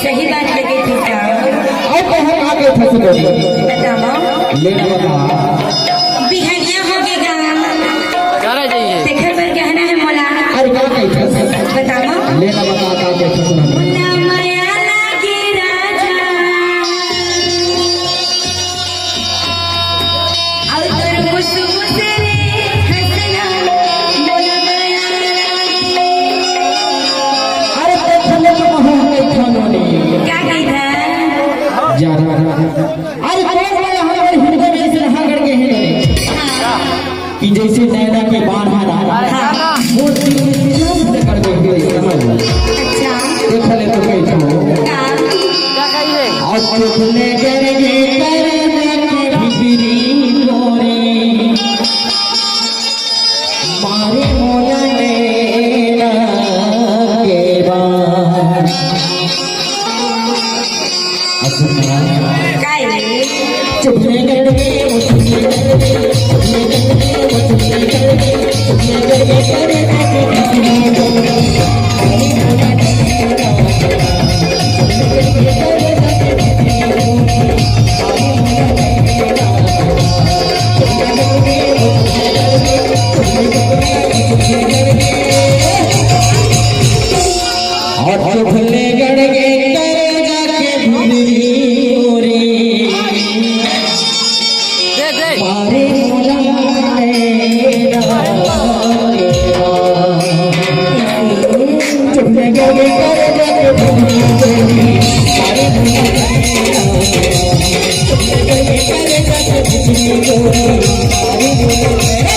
सही बात लगी थी क्या? और तो हम आगे फंस गए। बताओ लेना बता बिहनिया हो गएगा करा जाइए देखर पर कहना है मोला। अरे क्या नहीं फंस बताओ लेना बता का के फंसना मुन्ना माया लागे राजा और तोर मुसमुसे रे हंसना मुन्ना माया लागे। अरे देखने तो महू के खानोनी क्या कहता जा रहा अरे कौन वाला हमारे हिंदू में से हागड़ के हैं कि जैसे नैना के बाढ़ आ रहा है वो चीज कर के समझ अच्छा देख ले तो कैसे हो क्या क्या कहिए और चुखले करके कर भीतरी गोरे मारे मोला नैना के बाढ़ काय रे चुखले करके वो चुखले करके और चुखले गड़गे कर जाके भीतरी गोरी दे दे मारे मोला नैना के बाढ़ चुखले गड़गे कर जाके भीतरी गोरी मारे मोला नैना चुखले गड़गे कर जाके भीतरी गोरी मारे मोला क्या